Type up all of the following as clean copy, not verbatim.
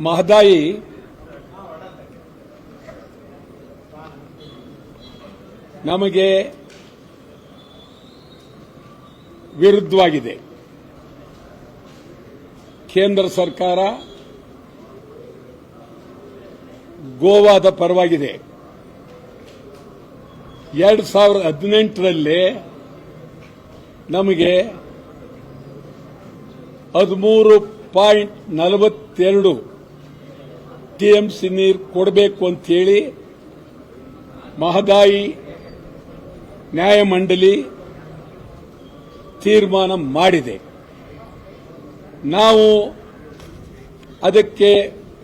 ಮಹದಾಯಿ ನಮಗೆ ವಿರುದ್ಧವಾಗಿದೆ. ಕೇಂದ್ರ ಸರ್ಕಾರ ಗೋವಾದ ಪರವಾಗಿದೆ. 2018ರಲ್ಲಿ ನಮಗೆ 13.42 ಟಿಎಂಸಿ ನೀರು ಕೊಡಬೇಕು ಅಂತೇಳಿ ಮಹದಾಯಿ ನ್ಯಾಯಮಂಡಳಿ ತೀರ್ಮಾನ ಮಾಡಿದೆ. ನಾವು ಅದಕ್ಕೆ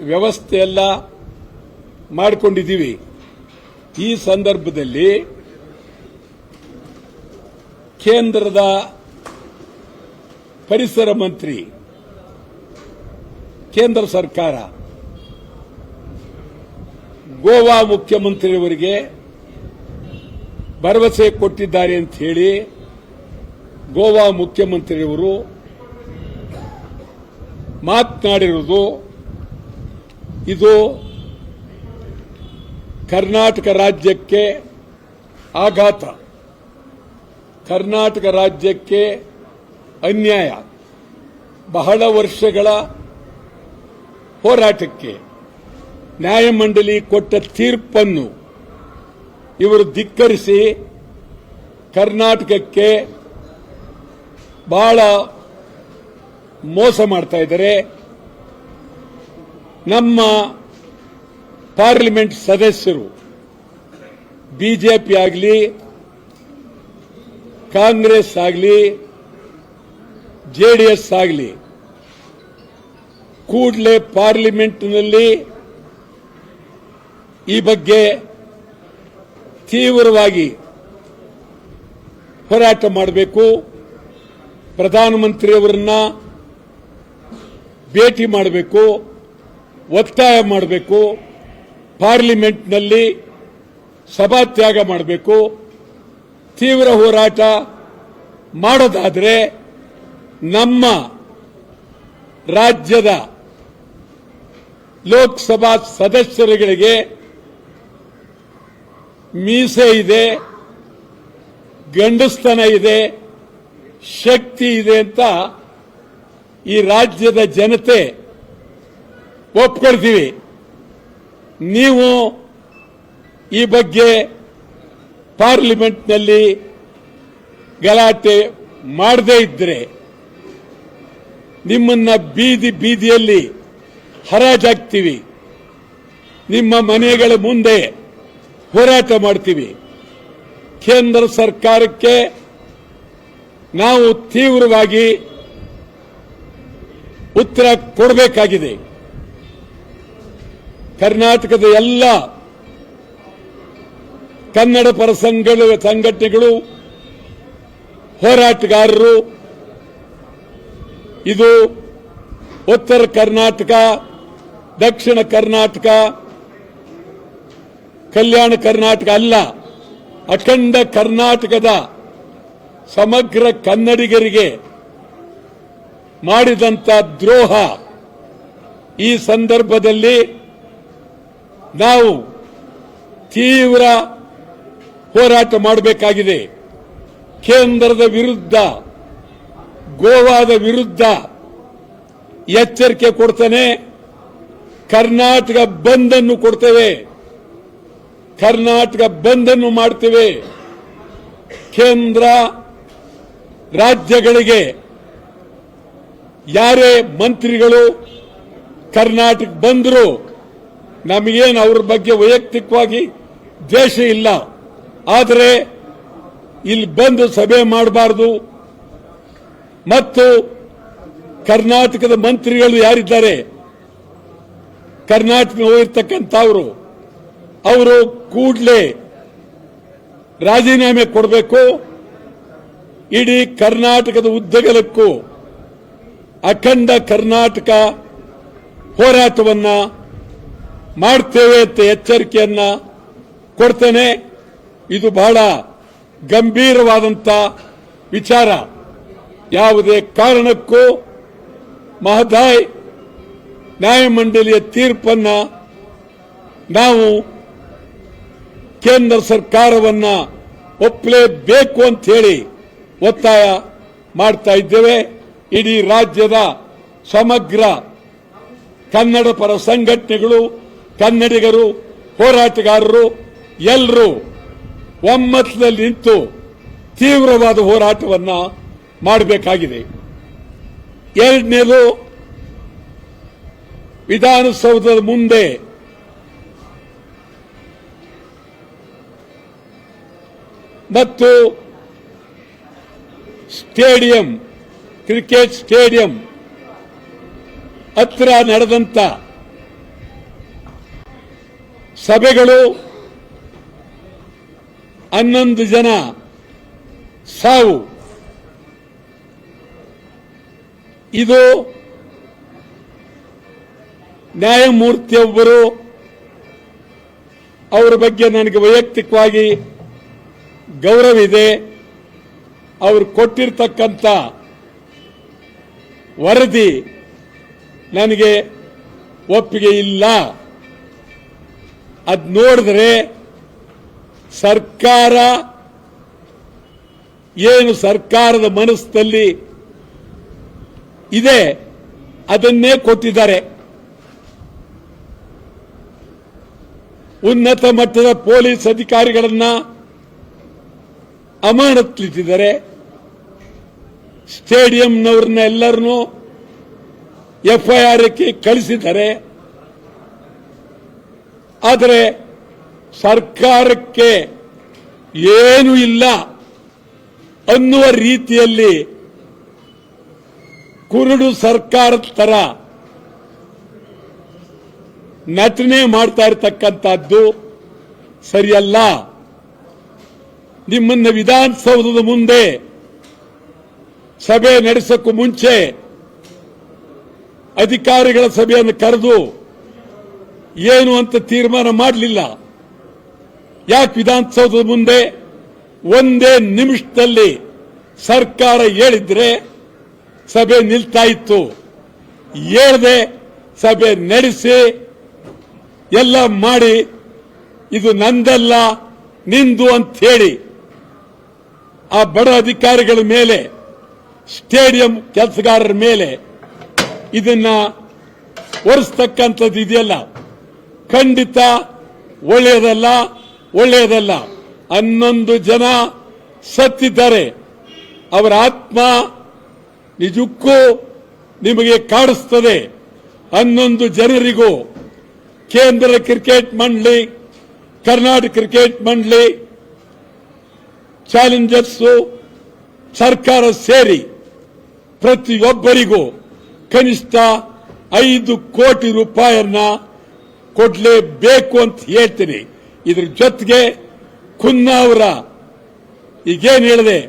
ವ್ಯವಸ್ಥೆಯೆಲ್ಲ ಮಾಡಿಕೊಂಡಿದ್ದೀವಿ. ಈ ಸಂದರ್ಭದಲ್ಲಿ ಕೇಂದ್ರದ ಪರಿಸರ ಮಂತ್ರಿ, ಕೇಂದ್ರ ಸರ್ಕಾರ ಗೋವಾ ಮುಖ್ಯಮಂತ್ರಿಯವರಿಗೆ ಭರವಸೆ ಕೊಟ್ಟಿದ್ದಾರೆ ಅಂತ ಹೇಳಿ ಗೋವಾ ಮುಖ್ಯಮಂತ್ರಿಯವರು ಮಾತನಾಡಿರುವುದು ಇದು ಕರ್ನಾಟಕ ರಾಜ್ಯಕ್ಕೆ ಆಘಾತ, ಕರ್ನಾಟಕ ರಾಜ್ಯಕ್ಕೆ ಅನ್ಯಾಯ. ಬಹಳ ವರ್ಷಗಳ ಹೋರಾಟಕ್ಕೆ ನ್ಯಾಯಮಂಡಳಿ ಕೊಟ್ಟ ತೀರ್ಪನ್ನು ಇವರು ಧಿಕ್ಕರಿಸಿ ಕರ್ನಾಟಕಕ್ಕೆ ಬಹಳ ಮೋಸ ಮಾಡ್ತಾ ಇದ್ದಾರೆ. ನಮ್ಮ ಪಾರ್ಲಿಮೆಂಟ್ ಸದಸ್ಯರು ಬಿಜೆಪಿ ಆಗಲಿ, ಕಾಂಗ್ರೆಸ್ ಆಗಲಿ, ಜೆಡಿಎಸ್ ಆಗಲಿ ಕೂಡಲೇ ಪಾರ್ಲಿಮೆಂಟ್ನಲ್ಲಿ ಈ ಬಗ್ಗೆ ತೀವ್ರವಾಗಿ ಹೋರಾಟ ಮಾಡಬೇಕು. ಪ್ರಧಾನಮಂತ್ರಿಯವರನ್ನ ಭೇಟಿ ಮಾಡಬೇಕು, ಒತ್ತಾಯ ಮಾಡಬೇಕು, ಪಾರ್ಲಿಮೆಂಟ್ನಲ್ಲಿ ಸಭಾತ್ಯಾಗ ಮಾಡಬೇಕು. ತೀವ್ರ ಹೋರಾಟ ಮಾಡೋದಾದರೆ ನಮ್ಮ ರಾಜ್ಯದ ಲೋಕಸಭಾ ಸದಸ್ಯರುಗಳಿಗೆ ಮೀಸೆ ಇದೆ, ಗಂಡಸ್ತನ ಇದೆ, ಶಕ್ತಿ ಇದೆ ಅಂತ ಈ ರಾಜ್ಯದ ಜನತೆ ಒಪ್ಕೊಳ್ತೀವಿ. ನೀವು ಈ ಬಗ್ಗೆ ಪಾರ್ಲಿಮೆಂಟ್ನಲ್ಲಿ ಗಲಾಟೆ ಮಾಡದೇ ಇದ್ದರೆ ನಿಮ್ಮನ್ನ ಬೀದಿ ಬೀದಿಯಲ್ಲಿ ಹರಾಜಾಗ್ತೀವಿ, ನಿಮ್ಮ ಮನೆಗಳ ಮುಂದೆ ಹೋರಾಟ ಮಾಡ್ತೀವಿ. ಕೇಂದ್ರ ಸರ್ಕಾರಕ್ಕೆ ನಾವು ತೀವ್ರವಾಗಿ ಉತ್ತರ ಕೊಡಬೇಕಾಗಿದೆ. ಕರ್ನಾಟಕದ ಎಲ್ಲ ಕನ್ನಡ ಪರ ಸಂಘಟನೆಗಳು, ಹೋರಾಟಗಾರರು, ಇದು ಉತ್ತರ ಕರ್ನಾಟಕ, ದಕ್ಷಿಣ ಕರ್ನಾಟಕ, ಕಲ್ಯಾಣ ಕರ್ನಾಟಕ ಅಲ್ಲ, ಅಖಂಡ ಕರ್ನಾಟಕದ ಸಮಗ್ರ ಕನ್ನಡಿಗರಿಗೆ ಮಾಡಿದಂತ ದ್ರೋಹ. ಈ ಸಂದರ್ಭದಲ್ಲಿ ನಾವು ತೀವ್ರ ಹೋರಾಟ ಮಾಡಬೇಕಾಗಿದೆ. ಕೇಂದ್ರದ ವಿರುದ್ಧ, ಗೋವಾದ ವಿರುದ್ಧ ಎಚ್ಚರಿಕೆ ಕೊಡ್ತಾನೆ. ಕರ್ನಾಟಕ ಬಂದ್ ಅನ್ನು ಕೊಡ್ತೇವೆ, ಕರ್ನಾಟಕ ಬಂದ್ ಅನ್ನು ಮಾಡ್ತೇವೆ. ಕೇಂದ್ರ ರಾಜ್ಯಗಳಿಗೆ ಯಾರೇ ಮಂತ್ರಿಗಳು ಕರ್ನಾಟಕ ಬಂದರು, ನಮಗೇನು ಅವ್ರ ಬಗ್ಗೆ ವೈಯಕ್ತಿಕವಾಗಿ ದ್ವೇಷ ಇಲ್ಲ, ಆದರೆ ಇಲ್ಲಿ ಬಂದು ಸಭೆ ಮಾಡಬಾರದು. ಮತ್ತು ಕರ್ನಾಟಕದ ಮಂತ್ರಿಗಳು ಯಾರಿದ್ದಾರೆ, ಕರ್ನಾಟಕ ಹೋಗಿರ್ತಕ್ಕಂಥವರು, ಅವರು ಕೂಡಲೇ ರಾಜೀನಾಮೆ ಕೊಡಬೇಕು. ಇಡೀ ಕರ್ನಾಟಕದ ಉದ್ದಗಲಕ್ಕೂ ಅಖಂಡ ಕರ್ನಾಟಕ ಹೋರಾಟವನ್ನ ಮಾಡ್ತೇವೆ ಅಂತ ಎಚ್ಚರಿಕೆಯನ್ನ ಕೊಡ್ತೇನೆ. ಇದು ಬಹಳ ಗಂಭೀರವಾದಂತ ವಿಚಾರ. ಯಾವುದೇ ಕಾರಣಕ್ಕೂ ಮಹದಾಯಿ ನ್ಯಾಯಮಂಡಳಿಯ ತೀರ್ಪನ್ನ ನಾವು ಕೇಂದ್ರ ಸರ್ಕಾರವನ್ನ ಒಪ್ಪಲೇಬೇಕು ಅಂತ ಹೇಳಿ ಒತ್ತಾಯ ಮಾಡ್ತಾ ಇದ್ದೇವೆ. ಇಡೀ ರಾಜ್ಯದ ಸಮಗ್ರ ಕನ್ನಡ ಪರ ಸಂಘಟನೆಗಳು, ಕನ್ನಡಿಗರು, ಹೋರಾಟಗಾರರು ಎಲ್ಲರೂ ಒಮ್ಮತದಲ್ಲಿ ನಿಂತು ತೀವ್ರವಾದ ಹೋರಾಟವನ್ನ ಮಾಡಬೇಕಾಗಿದೆ. ಎರಡನೇದು, ವಿಧಾನಸೌಧದ ಮುಂದೆ ಮತ್ತು ಸ್ಟೇಡಿಯಂ, ಕ್ರಿಕೆಟ್ ಸ್ಟೇಡಿಯಂ ಹತ್ರ ನಡೆದಂತ ಸಭೆಗಳು 11 ಜನ ಸಾವು, ಇದು ನ್ಯಾಯಮೂರ್ತಿಯೊಬ್ಬರು, ಅವರ ಬಗ್ಗೆ ನನಗೆ ವೈಯಕ್ತಿಕವಾಗಿ ಗೌರವ ಇದೆ. ಅವರು ಕೊಟ್ಟಿರ್ತಕ್ಕಂಥ ವರದಿ ನನಗೆ ಒಪ್ಪಿಗೆ ಇಲ್ಲ. ಅದು ನೋಡಿದ್ರೆ ಸರ್ಕಾರ ಏನು ಸರ್ಕಾರದ ಮನಸ್ಸಿನಲ್ಲಿ ಇದೆ ಅದನ್ನೇ ಕೊಟ್ಟಿದ್ದಾರೆ. ಉನ್ನತ ಮಟ್ಟದ ಪೊಲೀಸ್ ಅಧಿಕಾರಿಗಳನ್ನ ಅಮಾನತಿದ್ದಾರೆ. ಸ್ಟೇಡಿಯಂನವ್ರನ್ನ ಎಲ್ಲರನ್ನೂ ಎಫ್ಐಆರ್ಗೆ ಕಳಿಸಿದ್ದಾರೆ. ಆದರೆ ಸರ್ಕಾರಕ್ಕೆ ಏನೂ ಇಲ್ಲ ಅನ್ನುವ ರೀತಿಯಲ್ಲಿ ಕುರುಡು ಸರ್ಕಾರದ ತರ ನಟನೆ ಮಾಡ್ತಾ ಇರತಕ್ಕಂಥದ್ದು ಸರಿಯಲ್ಲ. ನಿಮ್ಮನ್ನ ವಿಧಾನಸೌಧದ ಮುಂದೆ ಸಭೆ ನಡೆಸಕ್ಕೂ ಮುಂಚೆ ಅಧಿಕಾರಿಗಳ ಸಭೆಯನ್ನು ಕರೆದು ಏನು ಅಂತ ತೀರ್ಮಾನ ಮಾಡಲಿಲ್ಲ. ಯಾಕೆ ವಿಧಾನಸೌಧದ ಮುಂದೆ ಒಂದೇ ನಿಮಿಷದಲ್ಲಿ ಸರ್ಕಾರ ಹೇಳಿದ್ರೆ ಸಭೆ ನಿಲ್ತಾ ಇತ್ತು. ಹೇಳದೆ ಸಭೆ ನಡೆಸಿ ಎಲ್ಲ ಮಾಡಿ ಇದು ನಂದಲ್ಲ ನಿಂದು ಅಂತ ಹೇಳಿ ಆ ಬಡ ಅಧಿಕಾರಿಗಳ ಮೇಲೆ, ಸ್ಟೇಡಿಯಂ ಕೆಲಸಗಾರರ ಮೇಲೆ ಇದನ್ನ ಒರೆಸ್ತಕ್ಕಂಥದ್ದು ಇದೆಯಲ್ಲ, ಖಂಡಿತ ಒಳ್ಳೆಯದಲ್ಲ. 11 ಜನ ಸತ್ತಿದ್ದಾರೆ. ಅವರ ಆತ್ಮ ನಿಜಕ್ಕೂ ನಿಮಗೆ ಕಾಡಿಸ್ತದೆ. 11 ಜನರಿಗೂ ಕೇಂದ್ರ ಕ್ರಿಕೆಟ್ ಮಂಡಳಿ, ಕರ್ನಾಟಕ ಕ್ರಿಕೆಟ್ ಮಂಡಳಿ, ಚಾಲೆಂಜರ್ಸ್, ಸರ್ಕಾರ ಸೇರಿ ಪ್ರತಿಯೊಬ್ಬರಿಗೂ ಕನಿಷ್ಠ 5 ಕೋಟಿ ರೂಪಾಯಿಯನ್ನ ಕೊಡಲೇಬೇಕು ಅಂತ ಹೇಳ್ತೀನಿ. ಇದ್ರ ಜೊತೆಗೆ ಖುನ್ನಾವರ ಈಗೇನು ಹೇಳಿದೆ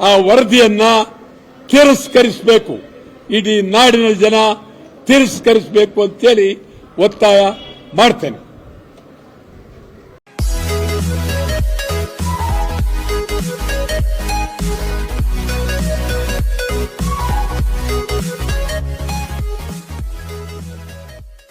ಆ ವರದಿಯನ್ನ ತಿರಸ್ಕರಿಸಬೇಕು. ಇಡೀ ನಾಡಿನ ಜನ ತಿರಸ್ಕರಿಸಬೇಕು ಅಂತೇಳಿ ಒತ್ತಾಯ ಮಾಡ್ತೇನೆ.